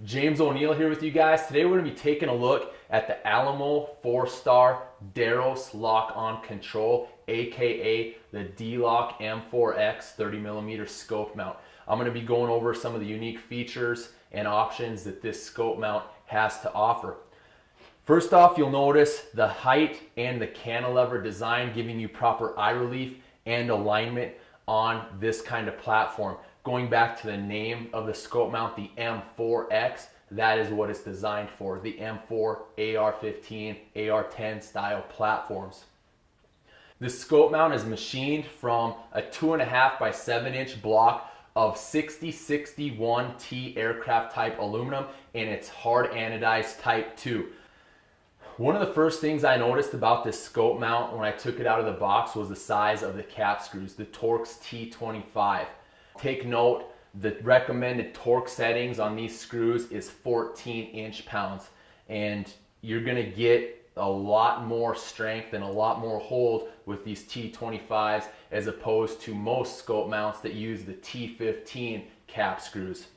James O'Neill here with you guys. Today we're going to be taking a look at the Alamo 4-star A4S lock-on control, aka the DLOC M4X 30mm scope mount. I'm going to be going over some of the unique features and options that this scope mount has to offer. First off, you'll notice the height and the cantilever design, giving you proper eye relief and alignment on this kind of platform. Going back to the name of the scope mount, the M4X, that is what it's designed for, the M4, AR-15, AR-10 style platforms. The scope mount is machined from a 2.5 by 7 inch block of 6061T aircraft type aluminum, and it's hard anodized type 2. One of the first things I noticed about this scope mount when I took it out of the box was the size of the cap screws, the Torx T25. Take note, the recommended torque settings on these screws is 14 inch-pounds, and you're going to get a lot more strength and a lot more hold with these T25s as opposed to most scope mounts that use the T15 cap screws.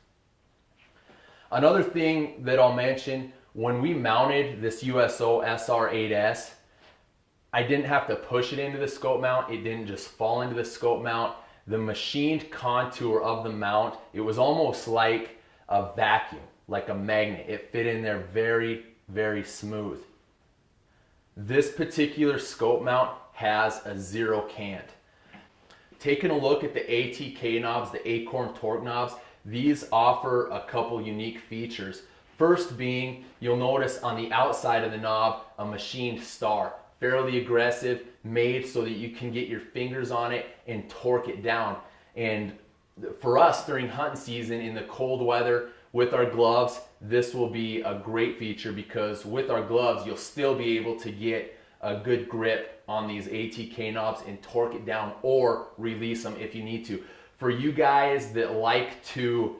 Another thing that I'll mention, when we mounted this USO SR8S, I didn't have to push it into the scope mount. It didn't just fall into the scope mount. The machined contour of the mount, it was almost like a vacuum, like a magnet. It fit in there very, very smooth. This particular scope mount has a 0 cant. Taking a look at the ATK knobs, the Acorn torque knobs, these offer a couple unique features. First being, you'll notice on the outside of the knob a machined star. Fairly aggressive, made so that you can get your fingers on it and torque it down. And for us during hunting season in the cold weather with our gloves, this will be a great feature because with our gloves you'll still be able to get a good grip on these ATK knobs and torque it down or release them if you need to. For you guys that like to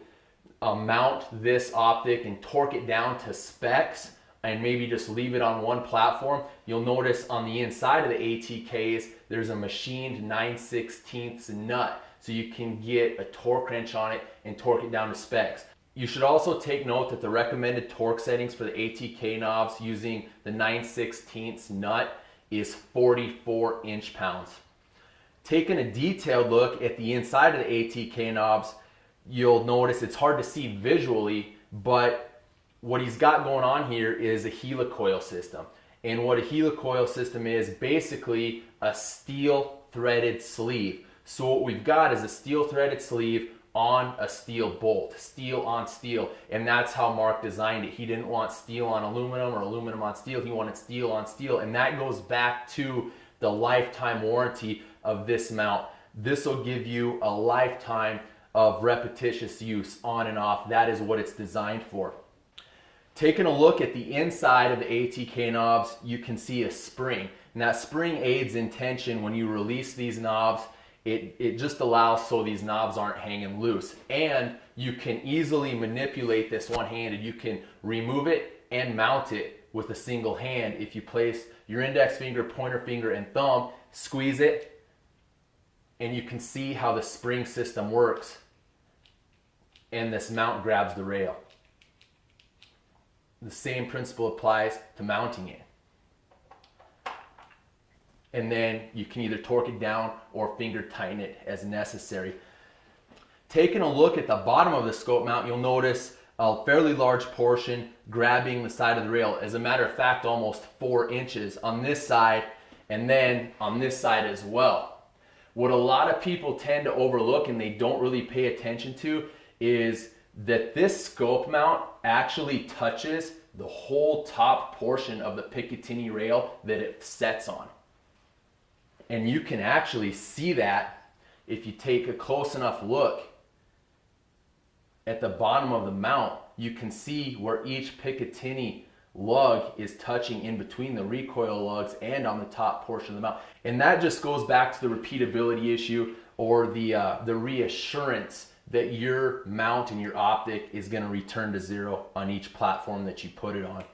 mount this optic and torque it down to specs and maybe just leave it on one platform, you'll notice on the inside of the ATKs there's a machined 9/16 nut, so you can get a torque wrench on it and torque it down to specs. You should also take note that the recommended torque settings for the ATK knobs using the 9/16 nut is 44 inch-pounds. Taking a detailed look at the inside of the ATK knobs, you'll notice it's hard to see visually, but what he's got going on here is a helicoil system. And what a helicoil system is basically a steel threaded sleeve. So what we've got is a steel threaded sleeve on a steel bolt, steel on steel. And that's how Mark designed it. He didn't want steel on aluminum or aluminum on steel. He wanted steel on steel. And that goes back to the lifetime warranty of this mount. This will give you a lifetime of repetitious use on and off. That is what it's designed for. Taking a look at the inside of the ATK knobs, you can see a spring. And that spring aids in tension when you release these knobs. It just allows so these knobs aren't hanging loose. And you can easily manipulate this one-handed. You can remove it and mount it with a single hand. If you place your index finger, pointer finger, and thumb, squeeze it, and you can see how the spring system works. And this mount grabs the rail. The same principle applies to mounting it. And then you can either torque it down or finger tighten it as necessary. Taking a look at the bottom of the scope mount, you'll notice a fairly large portion grabbing the side of the rail. As a matter of fact, almost 4 inches on this side and then on this side as well. What a lot of people tend to overlook and they don't really pay attention to is that this scope mount actually touches the whole top portion of the Picatinny rail that it sets on. And you can actually see that if you take a close enough look at the bottom of the mount. You can see where each Picatinny lug is touching in between the recoil lugs and on the top portion of the mount. And that just goes back to the repeatability issue or the reassurance that your mount and your optic is going to return to 0 on each platform that you put it on.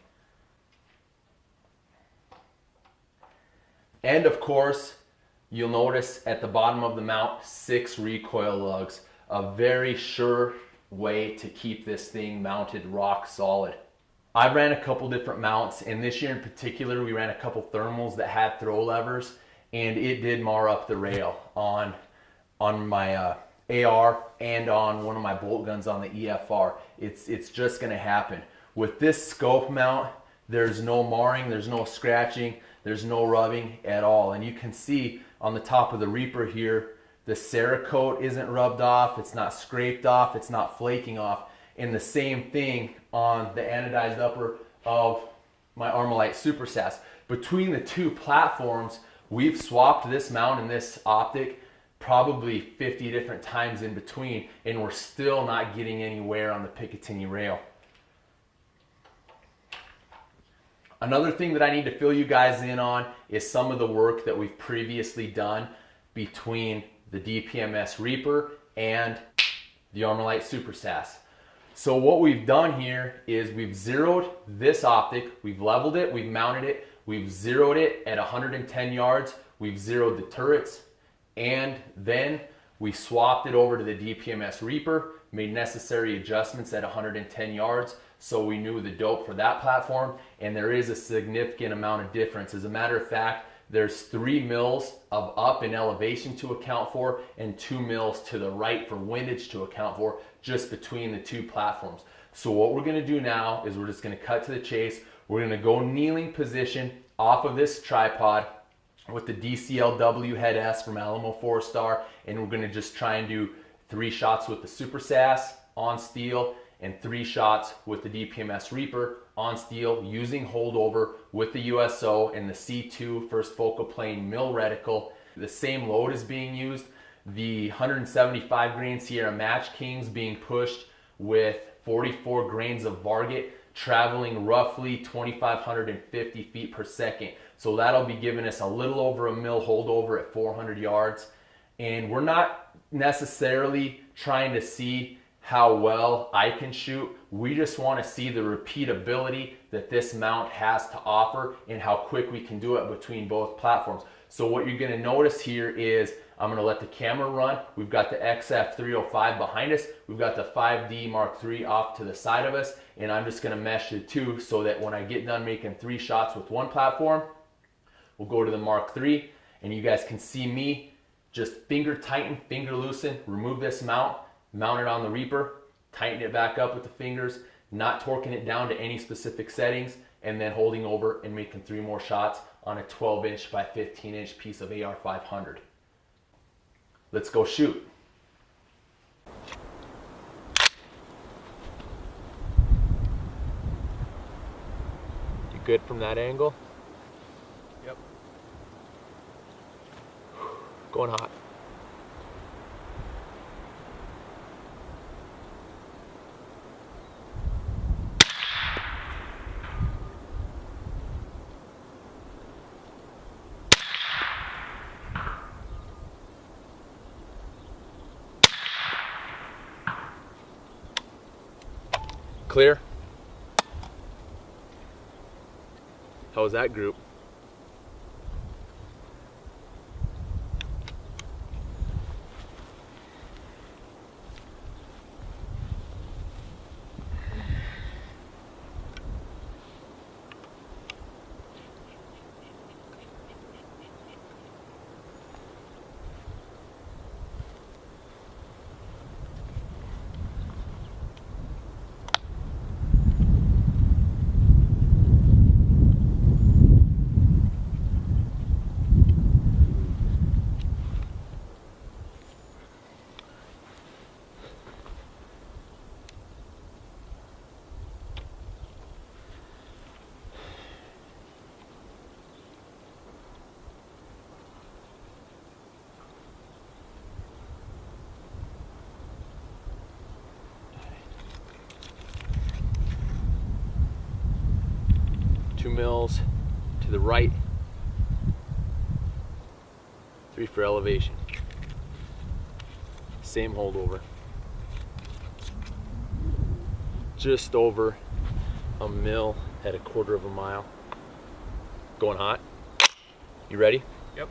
And of course, you'll notice at the bottom of the mount 6 recoil lugs, a very sure way to keep this thing mounted rock solid. I ran a couple different mounts, and this year in particular we ran a couple thermals that had throw levers, and it did mar up the rail on my AR and on one of my bolt guns on the EFR. It's just going to happen. With this scope mount, there's no marring, there's no scratching, there's no rubbing at all. And you can see on the top of the Reaper here, the Cerakote isn't rubbed off, it's not scraped off, it's not flaking off. And the same thing on the anodized upper of my Armalite Super Sass. Between the two platforms, we've swapped this mount and this optic probably 50 different times in between, and we're still not getting any wear on the Picatinny rail. Another thing that I need to fill you guys in on is some of the work that we've previously done between the DPMS Reaper and the Armalite Super Sass. So what we've done here is we've zeroed this optic, we've leveled it, we've mounted it, we've zeroed it at 110 yards, we've zeroed the turrets, and then we swapped it over to the DPMS Reaper, made necessary adjustments at 110 yards so we knew the dope for that platform, and there is a significant amount of difference. As a matter of fact, there's 3 mils of up in elevation to account for and 2 mils to the right for windage to account for just between the two platforms. So what we're going to do now is we're just going to cut to the chase. We're going to go kneeling position off of this tripod with the DCLW Head S from Alamo 4-star, and we're going to just try and do 3 shots with the Super Sass on steel and 3 shots with the DPMS Reaper on steel using holdover with the USO and the C2 first focal plane mill reticle. The same load is being used. The 175 grain Sierra Match Kings being pushed with 44 grains of Varget, traveling roughly 2,550 feet per second. So that'll be giving us a little over a mil holdover at 400 yards. And we're not necessarily trying to see how well I can shoot. We just want to see the repeatability that this mount has to offer and how quick we can do it between both platforms. So what you're going to notice here is I'm going to let the camera run. We've got the XF305 behind us. We've got the 5D Mark III off to the side of us, and I'm just going to mesh the two so that when I get done making 3 shots with one platform, we'll go to the Mark III, and you guys can see me just finger tighten, finger loosen, remove this mount, mount it on the Reaper, tighten it back up with the fingers, not torquing it down to any specific settings, and then holding over and making 3 more shots on a 12-inch by 15-inch piece of AR 500. Let's go shoot. You good from that angle? Yep. Going hot. Clear? How was that group? Mils to the right, 3 for elevation, same holdover, just over a mil at 1/4 of a mile. Going hot. You ready? Yep.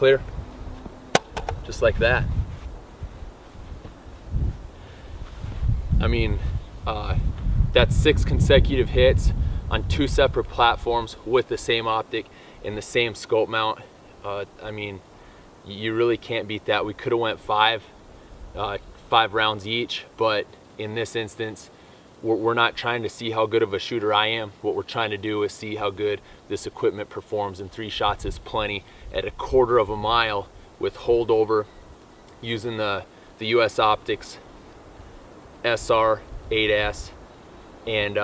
clear, just like that. I mean, that's 6 consecutive hits on 2 separate platforms with the same optic and the same scope mount. I mean, you really can't beat that. We could have went 5 rounds each, but in this instance, we're not trying to see how good of a shooter I am. What we're trying to do is see how good this equipment performs, and 3 shots is plenty at 1/4 of a mile with holdover using the US Optics SR8S and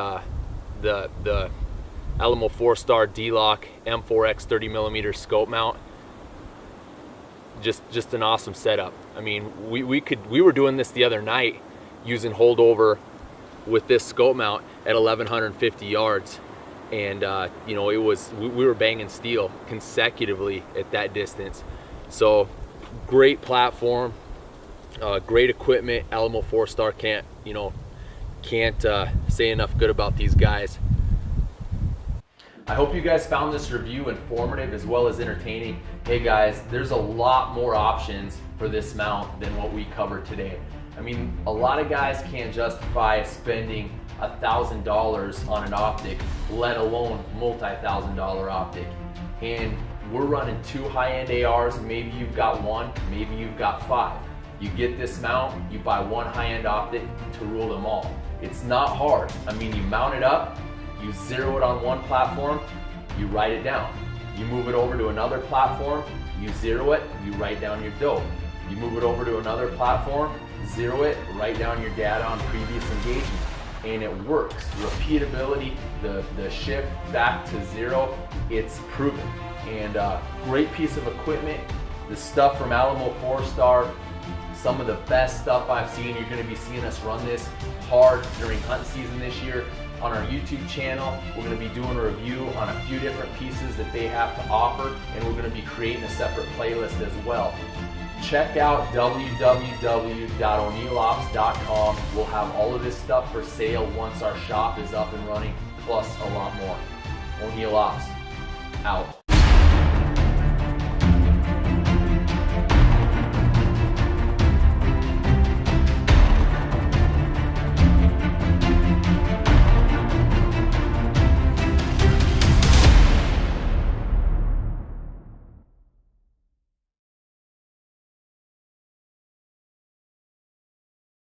the Alamo 4-star DLOC M4X 30mm scope mount. Just an awesome setup. I mean, we were doing this the other night using holdover with this scope mount at 1150 yards, and you know, we were banging steel consecutively at that distance. So great platform, great equipment. Alamo 4-star can't say enough good about these guys. I hope you guys found this review informative as well as entertaining. Hey guys, there's a lot more options for this mount than what we covered today. I mean, a lot of guys can't justify spending $1,000 on an optic, let alone multi-$1,000 optic. And we're running 2 high-end ARs. Maybe you've got 1, maybe you've got 5. You get this mount, you buy 1 high-end optic to rule them all. It's not hard. I mean, you mount it up, you zero it on one platform, you write it down. You move it over to another platform, you zero it, you write down your dope. You move it over to another platform, zero it, write down your data on previous engagement, and it works. Repeatability, the shift back to 0, it's proven. And great piece of equipment. The stuff from Alamo 4-star, some of the best stuff I've seen. You're going to be seeing us run this hard during hunt season this year. On our YouTube channel, we're going to be doing a review on a few different pieces that they have to offer, and we're going to be creating a separate playlist as well. Check out www.o'neillops.com. We'll have all of this stuff for sale once our shop is up and running, plus a lot more. O'Neil Ops, out.